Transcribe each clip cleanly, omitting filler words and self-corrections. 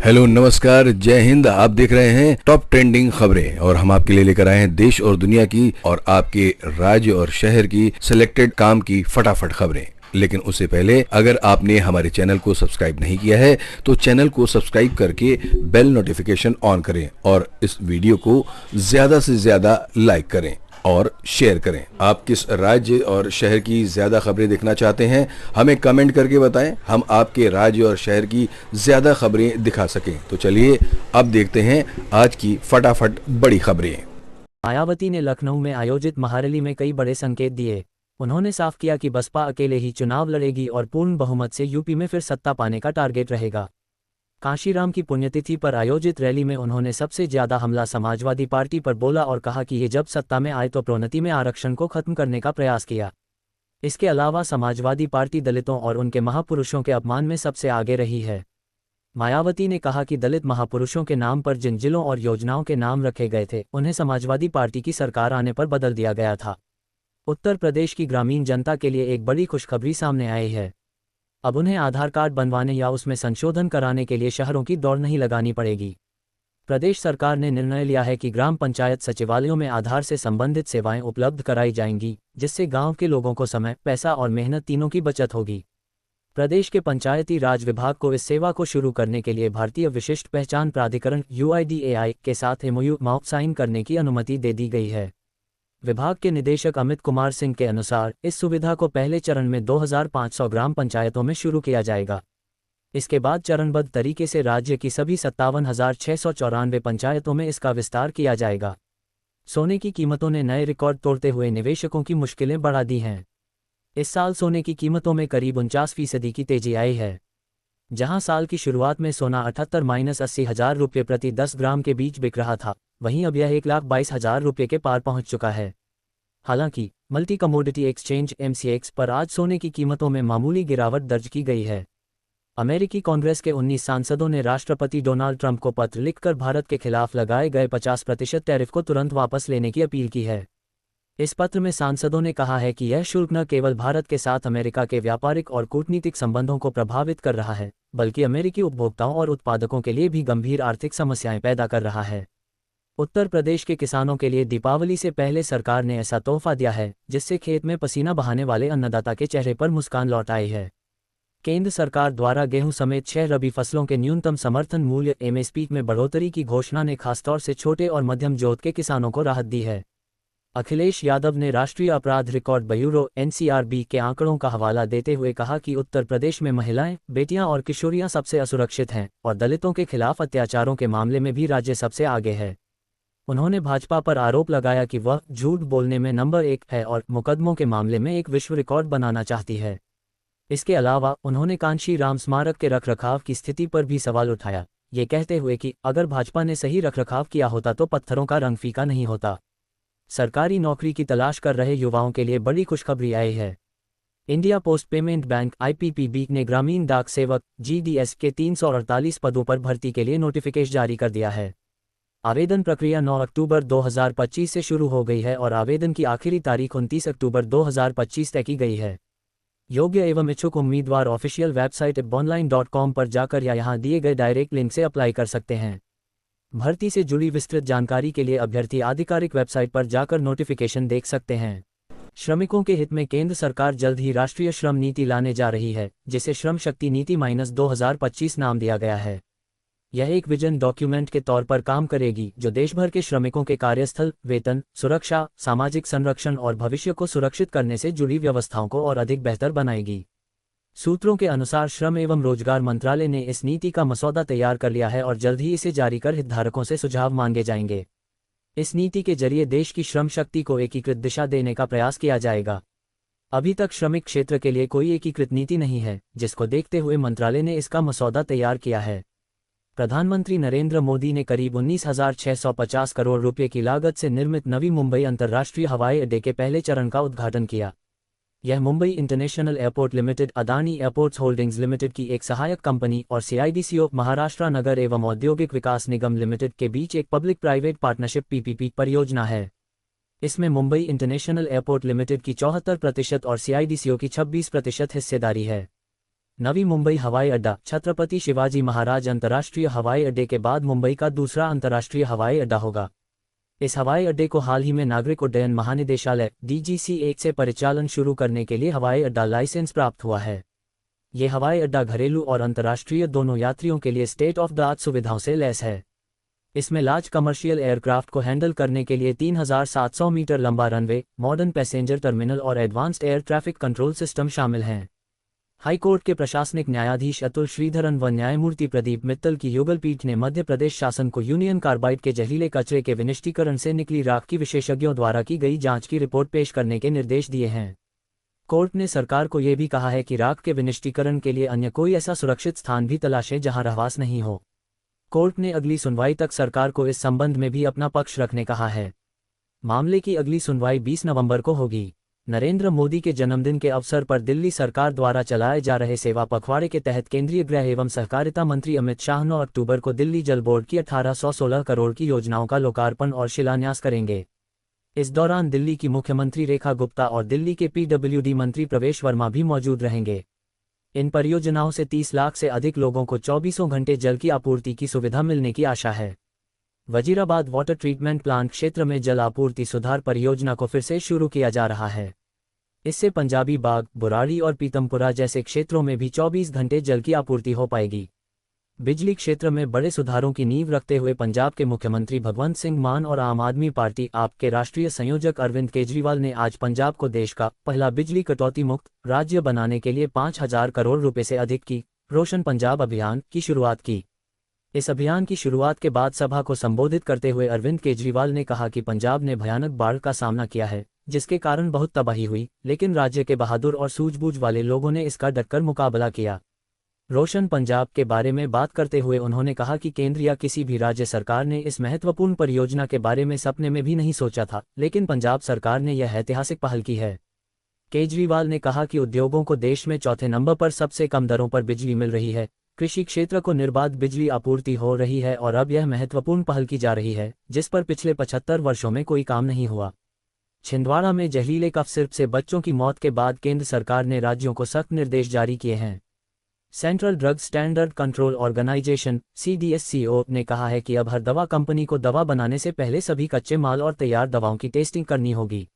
Hello, नमस्कार, जय हिंद। आप देख रहे हैं टॉप ट्रेंडिंग खबरें और हम आपके लिए लेकर आए हैं देश और दुनिया की और आपके राज्य और शहर की सिलेक्टेड काम की फटाफट खबरें। लेकिन उससे पहले अगर आपने हमारे चैनल को सब्सक्राइब नहीं किया है तो चैनल को सब्सक्राइब करके बेल नोटिफिकेशन ऑन करें और इस वीडियो को ज्यादा से ज्यादा लाइक करें और शेयर करें। आप किस राज्य और शहर की ज्यादा खबरें देखना चाहते हैं हमें कमेंट करके बताएं, हम आपके राज्य और शहर की ज्यादा खबरें दिखा सकें। तो चलिए अब देखते हैं आज की फटाफट बड़ी खबरें। मायावती ने लखनऊ में आयोजित महारैली में कई बड़े संकेत दिए। उन्होंने साफ किया कि बसपा अकेले ही चुनाव लड़ेगी और पूर्ण बहुमत से यूपी में फिर सत्ता पाने का टारगेट रहेगा। कांशीराम की पुण्यतिथि पर आयोजित रैली में उन्होंने सबसे ज्यादा हमला समाजवादी पार्टी पर बोला और कहा कि ये जब सत्ता में आए तो प्रोन्नति में आरक्षण को खत्म करने का प्रयास किया। इसके अलावा समाजवादी पार्टी दलितों और उनके महापुरुषों के अपमान में सबसे आगे रही है। मायावती ने कहा कि दलित महापुरुषों के नाम पर जिन जिलों और योजनाओं के नाम रखे गए थे उन्हें समाजवादी पार्टी की सरकार आने पर बदल दिया गया था। उत्तर प्रदेश की ग्रामीण जनता के लिए एक बड़ी खुशखबरी सामने आई है। अब उन्हें आधार कार्ड बनवाने या उसमें संशोधन कराने के लिए शहरों की दौड़ नहीं लगानी पड़ेगी। प्रदेश सरकार ने निर्णय लिया है कि ग्राम पंचायत सचिवालयों में आधार से संबंधित सेवाएं उपलब्ध कराई जाएंगी, जिससे गांव के लोगों को समय, पैसा और मेहनत तीनों की बचत होगी। प्रदेश के पंचायती राज विभाग को इस सेवा को शुरू करने के लिए भारतीय विशिष्ट पहचान प्राधिकरण UIDAI के साथ MOU साइन करने की अनुमति दे दी गई है। विभाग के निदेशक अमित कुमार सिंह के अनुसार इस सुविधा को पहले चरण में 2500 ग्राम पंचायतों में शुरू किया जाएगा। इसके बाद चरणबद्ध तरीके से राज्य की सभी 57,694 पंचायतों में इसका विस्तार किया जाएगा। सोने की कीमतों ने नए रिकॉर्ड तोड़ते हुए निवेशकों की मुश्किलें बढ़ा दी हैं। इस साल सोने की कीमतों में करीब 49% की तेजी आई है। जहां साल की शुरुआत में सोना 78-80 हज़ार रुपये प्रति 10 ग्राम के बीच बिक रहा था, वहीं अब यह 1,22,000 रुपये के पार पहुंच चुका है। हालांकि मल्टी कमोडिटी एक्सचेंज MCX पर आज सोने की कीमतों में मामूली गिरावट दर्ज की गई है। अमेरिकी कांग्रेस के 19 सांसदों ने राष्ट्रपति डोनाल्ड ट्रंप को पत्र लिखकर भारत के खिलाफ लगाए गए 50% टैरिफ को तुरंत वापस लेने की अपील की है। इस पत्र में सांसदों ने कहा है कि यह शुल्क न केवल भारत के साथ अमेरिका के व्यापारिक और कूटनीतिक संबंधों को प्रभावित कर रहा है, बल्कि अमेरिकी उपभोक्ताओं और उत्पादकों के लिए भी गंभीर आर्थिक समस्याएं पैदा कर रहा है। उत्तर प्रदेश के किसानों के लिए दीपावली से पहले सरकार ने ऐसा तोहफा दिया है जिससे खेत में पसीना बहाने वाले अन्नदाता के चेहरे पर मुस्कान लौट आई है। केंद्र सरकार द्वारा गेहूं समेत 6 रबी फसलों के न्यूनतम समर्थन मूल्य MSP में बढ़ोतरी की घोषणा ने खासतौर से छोटे और मध्यम जोत के किसानों को राहत दी है। अखिलेश यादव ने राष्ट्रीय अपराध रिकॉर्ड ब्यूरो NCRB के आंकड़ों का हवाला देते हुए कहा कि उत्तर प्रदेश में महिलाएं, बेटियां और किशोरियां सबसे असुरक्षित हैं और दलितों के खिलाफ अत्याचारों के मामले में भी राज्य सबसे आगे है। उन्होंने भाजपा पर आरोप लगाया कि वह झूठ बोलने में नंबर 1 है और मुकदमों के मामले में एक विश्व रिकॉर्ड बनाना चाहती है। इसके अलावा उन्होंने कांशी राम स्मारक के रखरखाव की स्थिति पर भी सवाल उठाया, ये कहते हुए कि अगर भाजपा ने सही रखरखाव किया होता तो पत्थरों का रंग फीका नहीं होता। सरकारी नौकरी की तलाश कर रहे युवाओं के लिए बड़ी खुशखबरी आई है। India post payment bank IPPB ने ग्रामीण डाक सेवक GDS के 348 पदों पर भर्ती के लिए नोटिफिकेशन जारी कर दिया है। आवेदन प्रक्रिया 9 अक्टूबर 2025 से शुरू हो गई है और आवेदन की आखिरी तारीख 29 अक्टूबर 2025 तय की गई है। योग्य एवं इच्छुक उम्मीदवार ऑफिशियल वेबसाइट ibonline.com पर जाकर या यहां दिए गए डायरेक्ट लिंक से अप्लाई कर सकते हैं। भर्ती से जुड़ी विस्तृत जानकारी के लिए अभ्यर्थी आधिकारिक वेबसाइट पर जाकर नोटिफिकेशन देख सकते हैं। श्रमिकों के हित में केंद्र सरकार जल्द ही राष्ट्रीय श्रम नीति लाने जा रही है, जिसे श्रम शक्ति नीति -2025 नाम दिया गया है। यह एक विजन डॉक्यूमेंट के तौर पर काम करेगी जो देश भर के श्रमिकों के कार्यस्थल, वेतन, सुरक्षा, सामाजिक संरक्षण और भविष्य को सुरक्षित करने से जुड़ी व्यवस्थाओं को और अधिक बेहतर बनाएगी। सूत्रों के अनुसार श्रम एवं रोजगार मंत्रालय ने इस नीति का मसौदा तैयार कर लिया है और जल्द ही इसे जारी कर हितधारकों से सुझाव मांगे जाएंगे। इस नीति के जरिए देश की श्रम शक्ति को एकीकृत दिशा देने का प्रयास किया जाएगा। अभी तक श्रमिक क्षेत्र के लिए कोई एकीकृत नीति नहीं है, जिसको देखते हुए मंत्रालय ने इसका मसौदा तैयार किया है। प्रधानमंत्री नरेंद्र मोदी ने करीब 19,650 करोड़ रुपए की लागत से निर्मित नवी मुंबई अंतर्राष्ट्रीय हवाई अड्डे के पहले चरण का उद्घाटन किया। यह Mumbai international airport limited, Adani airports holdings limited की एक सहायक कंपनी और CIDCO महाराष्ट्र नगर एवं औद्योगिक विकास निगम लिमिटेड के बीच एक पब्लिक प्राइवेट पार्टनरशिप PPP परियोजना है। इसमें मुंबई इंटरनेशनल एयरपोर्ट लिमिटेड की 74% और CIDCO की 26% हिस्सेदारी है। नवी मुंबई हवाई अड्डा छत्रपति शिवाजी महाराज अंतर्राष्ट्रीय हवाई अड्डे के बाद मुंबई का दूसरा अंतर्राष्ट्रीय हवाई अड्डा होगा। इस हवाई अड्डे को हाल ही में नागरिक उड्डयन महानिदेशालय DGCA से परिचालन शुरू करने के लिए हवाई अड्डा लाइसेंस प्राप्त हुआ है। ये हवाई अड्डा घरेलू और अंतर्राष्ट्रीय दोनों यात्रियों के लिए स्टेट ऑफ द आर्ट सुविधाओं से लैस है। इसमें लार्ज कमर्शियल एयरक्राफ्ट को हैंडल करने के लिए 3700 मीटर लंबा रनवे, मॉडर्न पैसेंजर टर्मिनल और advanced air traffic control system शामिल हैं। हाईकोर्ट के प्रशासनिक न्यायाधीश अतुल श्रीधरन व न्यायमूर्ति प्रदीप मित्तल की युगल पीठ ने मध्य प्रदेश शासन को यूनियन कार्बाइड के जहरीले कचरे के विनिष्टीकरण से निकली राख की विशेषज्ञों द्वारा की गई जांच की रिपोर्ट पेश करने के निर्देश दिए हैं। कोर्ट ने सरकार को यह भी कहा है कि राख के विनिष्टीकरण के लिए अन्य कोई ऐसा सुरक्षित स्थान भी तलाशे जहां रहवास नहीं हो। कोर्ट ने अगली सुनवाई तक सरकार को इस संबंध में भी अपना पक्ष रखने कहा है। मामले की अगली सुनवाई 20 नवंबर को होगी। नरेंद्र मोदी के जन्मदिन के अवसर पर दिल्ली सरकार द्वारा चलाए जा रहे सेवा पखवाड़े के तहत केंद्रीय गृह एवं सहकारिता मंत्री अमित शाह 9 अक्टूबर को दिल्ली जल बोर्ड की 1816 करोड़ की योजनाओं का लोकार्पण और शिलान्यास करेंगे। इस दौरान दिल्ली की मुख्यमंत्री रेखा गुप्ता और दिल्ली के PWD मंत्री प्रवेश वर्मा भी मौजूद रहेंगे। इन परियोजनाओं से 30 लाख से अधिक लोगों को 24 घंटे जल की आपूर्ति की सुविधा मिलने की आशा है। वजीराबाद वाटर ट्रीटमेंट प्लांट क्षेत्र में जल आपूर्ति सुधार परियोजना को फिर से शुरू किया जा रहा है। इससे पंजाबी बाग, बुराड़ी और पीतमपुरा जैसे क्षेत्रों में भी 24 घंटे जल की आपूर्ति हो पाएगी। बिजली क्षेत्र में बड़े सुधारों की नींव रखते हुए पंजाब के मुख्यमंत्री भगवंत सिंह मान और आम आदमी पार्टी आप के राष्ट्रीय संयोजक अरविंद केजरीवाल ने आज पंजाब को देश का पहला बिजली कटौती मुक्त राज्य बनाने के लिए 5000 करोड़ रुपए से अधिक की रोशन पंजाब अभियान की शुरुआत की। इस अभियान की शुरुआत के बाद सभा को संबोधित करते हुए अरविंद केजरीवाल ने कहा कि पंजाब ने भयानक बाढ़ का सामना किया है, जिसके कारण बहुत तबाही हुई, लेकिन राज्य के बहादुर और सूझबूझ वाले लोगों ने इसका डटकर मुकाबला किया। रोशन पंजाब के बारे में बात करते हुए उन्होंने कहा कि केंद्र या किसी भी राज्य सरकार ने इस महत्वपूर्ण परियोजना के बारे में सपने में भी नहीं सोचा था, लेकिन पंजाब सरकार ने यह ऐतिहासिक पहल की है। केजरीवाल ने कहा कि उद्योगों को देश में चौथे नंबर पर सबसे कम दरों पर बिजली मिल रही है, कृषि क्षेत्र को निर्बाध बिजली आपूर्ति हो रही है और अब यह महत्वपूर्ण पहल की जा रही है जिस पर पिछले 75 वर्षों में कोई काम नहीं हुआ। छिंदवाड़ा में जहरीले कफ सिरप से बच्चों की मौत के बाद केंद्र सरकार ने राज्यों को सख्त निर्देश जारी किए हैं। Central drug standard control organisation CDSCO ने कहा है कि अब हर दवा कंपनी को दवा बनाने से पहले सभी कच्चे माल और तैयार दवाओं की टेस्टिंग करनी होगी।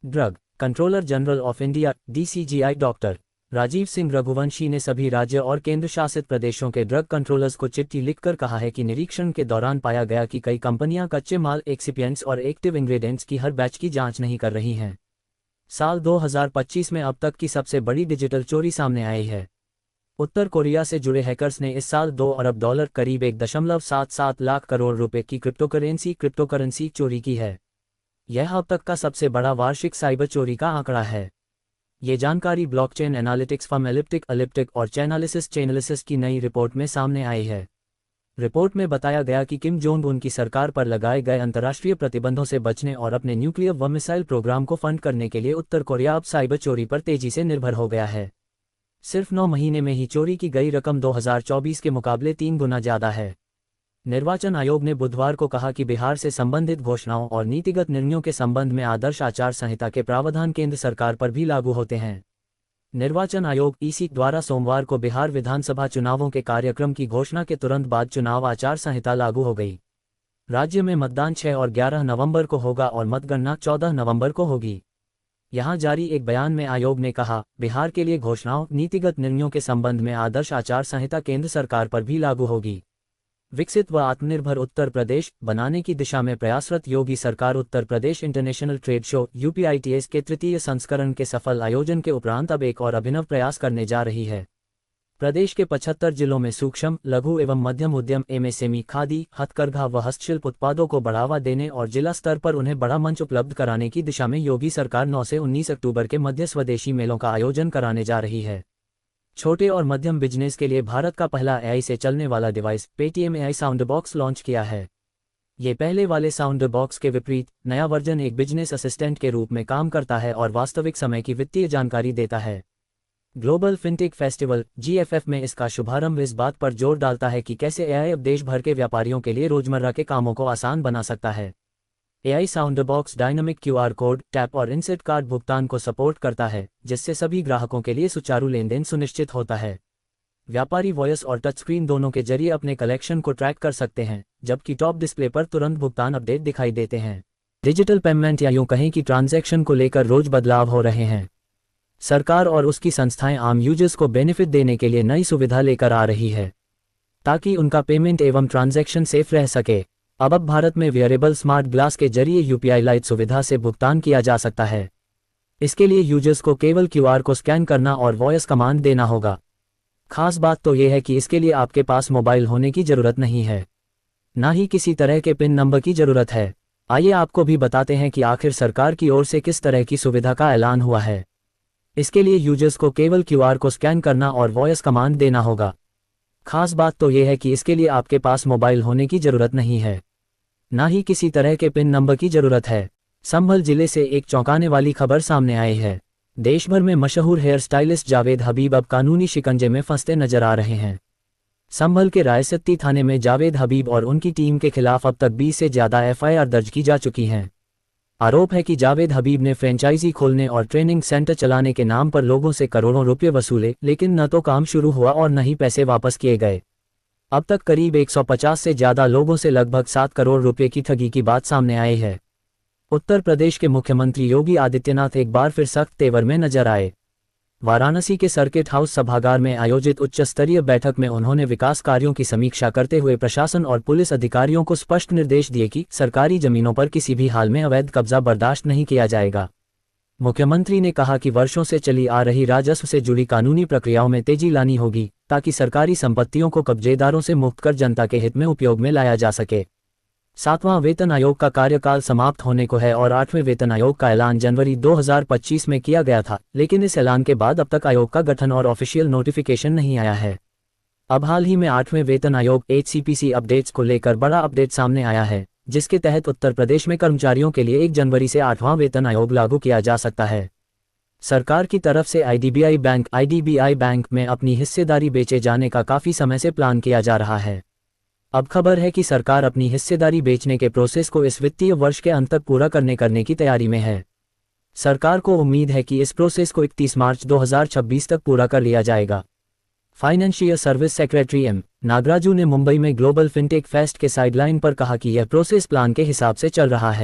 Drug controller general of India DCGI doctor Rajeev Singh Raghuvanshi ने सभी राज्य और केंद्र शासित प्रदेशों के ड्रग कंट्रोलर्स को चिट्ठी लिखकर कहा है कि निरीक्षण के दौरान पाया गया कि कई कंपनियां कच्चे माल, एक्सिपिएंट्स और एक्टिव इंग्रेडिएंट्स की हर बैच की जांच नहीं कर रही हैं। साल 2025 में अब तक की सबसे बड़ी डिजिटल चोरी सामने आई है। उत्तर कोरिया से जुड़े हैकर्स ने इस साल $2 अरब करीब 1.77 लाख करोड़ रुपए की क्रिप्टोकरेंसी चोरी की है। यह अब तक का सबसे बड़ा वार्षिक साइबर चोरी का आंकड़ा है। ये जानकारी ब्लॉकचेन एनालिटिक्स फर्म एलिप्टिक और चैनालिसिस की नई रिपोर्ट में सामने आई है। रिपोर्ट में बताया गया कि किम जोंग उन की सरकार पर लगाए गए अंतर्राष्ट्रीय प्रतिबंधों से बचने और अपने न्यूक्लियर व मिसाइल प्रोग्राम को फंड करने के लिए उत्तर कोरिया अब साइबर चोरी पर तेजी से निर्भर हो गया है। सिर्फ 9 महीने में ही चोरी की गई रकम 2024 के मुकाबले 3 गुना ज़्यादा है। निर्वाचन आयोग ने बुधवार को कहा कि बिहार से संबंधित घोषणाओं और नीतिगत निर्णयों के संबंध में आदर्श आचार संहिता के प्रावधान केंद्र सरकार पर भी लागू होते हैं। निर्वाचन आयोग EC द्वारा सोमवार को बिहार विधानसभा चुनावों के कार्यक्रम की घोषणा के तुरंत बाद चुनाव आचार संहिता लागू हो गई। राज्य में मतदान 6 और 11 नवंबर को होगा और मतगणना 14 नवंबर को होगी। यहां जारी एक बयान में आयोग ने कहा, बिहार के लिए घोषणाओं, नीतिगत निर्णयों के संबंध में आदर्श आचार संहिता केंद्र सरकार पर भी लागू होगी। विकसित व आत्मनिर्भर उत्तर प्रदेश बनाने की दिशा में प्रयासरत योगी सरकार Uttar Pradesh international trade show UPITS के तृतीय संस्करण के सफल आयोजन के उपरांत अब एक और अभिनव प्रयास करने जा रही है। प्रदेश के 75 जिलों में सूक्ष्म, लघु एवं मध्यम उद्यम MSME, खादी, हथकरघा व हस्तशिल्प उत्पादों को बढ़ावा देने और जिला स्तर पर उन्हें बड़ा मंच उपलब्ध कराने की दिशा में योगी सरकार 9 से 19 अक्टूबर के मध्य स्वदेशी मेलों का आयोजन कराने जा रही है। छोटे और मध्यम बिजनेस के लिए भारत का पहला AI से चलने वाला device Paytm AI sound box launch किया है। ये पहले वाले साउंड बॉक्स के विपरीत नया वर्जन एक बिजनेस असिस्टेंट के रूप में काम करता है और वास्तविक समय की वित्तीय जानकारी देता है। ग्लोबल फिनटेक फेस्टिवल GFF में इसका शुभारंभ इस बात पर जोर डालता है कि कैसे AI अब देश भर के व्यापारियों के लिए रोजमर्रा के कामों को आसान बना सकता है। AI sound box dynamic QR code, tap और इनसेट कार्ड भुगतान को सपोर्ट करता है, जिससे सभी ग्राहकों के लिए सुचारू लेनदेन सुनिश्चित होता है। व्यापारी वॉयस और टच स्क्रीन दोनों के जरिए अपने कलेक्शन को ट्रैक कर सकते हैं, जबकि टॉप डिस्प्ले पर तुरंत भुगतान अपडेट दिखाई देते हैं। डिजिटल पेमेंट या यूं कहें कि ट्रांजैक्शन को लेकर रोज बदलाव हो रहे हैं। सरकार और उसकी संस्थाएं आम यूजर्स को बेनिफिट देने के लिए नई सुविधा लेकर आ रही है, ताकि उनका पेमेंट एवं ट्रांजैक्शन सेफ रह सके। अब भारत में वेयरेबल स्मार्ट ग्लास के जरिए यूपीआई लाइट सुविधा से भुगतान किया जा सकता है। इसके लिए यूजर्स को केवल क्यूआर को स्कैन करना और वॉयस कमांड देना होगा। खास बात तो यह है कि इसके लिए आपके पास मोबाइल होने की जरूरत नहीं है, ना ही किसी तरह के पिन नंबर की जरूरत है। आइए आपको भी बताते हैं कि आखिर सरकार की ओर से किस तरह की सुविधा का ऐलान हुआ है। इसके लिए यूजर्स को केवल क्यूआर को स्कैन करना और वॉयस कमांड देना होगा। खास बात तो यह है कि इसके लिए आपके पास मोबाइल होने की जरूरत नहीं है, ना ही किसी तरह के पिन नंबर की जरूरत है। संभल जिले से एक चौंकाने वाली खबर सामने आई है। देश भर में मशहूर हेयर स्टाइलिस्ट जावेद हबीब अब कानूनी शिकंजे में फंसते नजर आ रहे हैं। संभल के रायसत्ती थाने में जावेद हबीब और उनकी टीम के खिलाफ अब तक 20 से ज्यादा एफआईआर दर्ज की जा चुकी हैं। आरोप है कि जावेद हबीब ने फ्रेंचाइजी खोलने और ट्रेनिंग सेंटर चलाने के नाम पर लोगों से करोड़ों रुपये वसूले, लेकिन न तो काम शुरू हुआ और न ही पैसे वापस किए गए। अब तक करीब 150 से ज्यादा लोगों से लगभग 7 करोड़ रुपये की ठगी की बात सामने आई है। उत्तर प्रदेश के मुख्यमंत्री योगी आदित्यनाथ एक बार फिर सख्त तेवर में नजर आए। वाराणसी के सर्किट हाउस सभागार में आयोजित उच्च स्तरीय बैठक में उन्होंने विकास कार्यों की समीक्षा करते हुए प्रशासन और पुलिस अधिकारियों को स्पष्ट निर्देश दिए कि सरकारी जमीनों पर किसी भी हाल में अवैध कब्जा बर्दाश्त नहीं किया जाएगा। मुख्यमंत्री ने कहा कि वर्षों से चली आ रही राजस्व से जुड़ी कानूनी प्रक्रियाओं में तेजी लानी होगी, ताकि सरकारी संपत्तियों को कब्जेदारों से मुक्त कर जनता के हित में उपयोग में लाया जा सके। 7वां वेतन आयोग का कार्यकाल समाप्त होने को है और 8वें वेतन आयोग का ऐलान जनवरी 2025 में किया गया था, लेकिन इस ऐलान के बाद अब तक आयोग का गठन और ऑफिशियल नोटिफिकेशन नहीं आया है। अब हाल ही में 8वें वेतन आयोग HCPC अपडेट्स को लेकर बड़ा अपडेट सामने आया है, जिसके तहत उत्तर प्रदेश में कर्मचारियों के लिए 1 जनवरी से 8वां वेतन आयोग लागू किया जा सकता है। सरकार की तरफ से IDBI बैंक में अपनी हिस्सेदारी बेचे जाने का काफी समय से प्लान किया जा रहा है। अब खबर है कि सरकार अपनी हिस्सेदारी बेचने के प्रोसेस को इस वित्तीय वर्ष के अंत तक पूरा करने की तैयारी में है। सरकार को उम्मीद है कि इस प्रोसेस को 31 मार्च 2026 तक पूरा कर लिया जाएगा। Financial service secretary M. Nagaraju ने मुंबई में ग्लोबल फिनटेक फेस्ट के साइडलाइन पर कहा कि यह प्रोसेस प्लान के हिसाब से चल रहा है।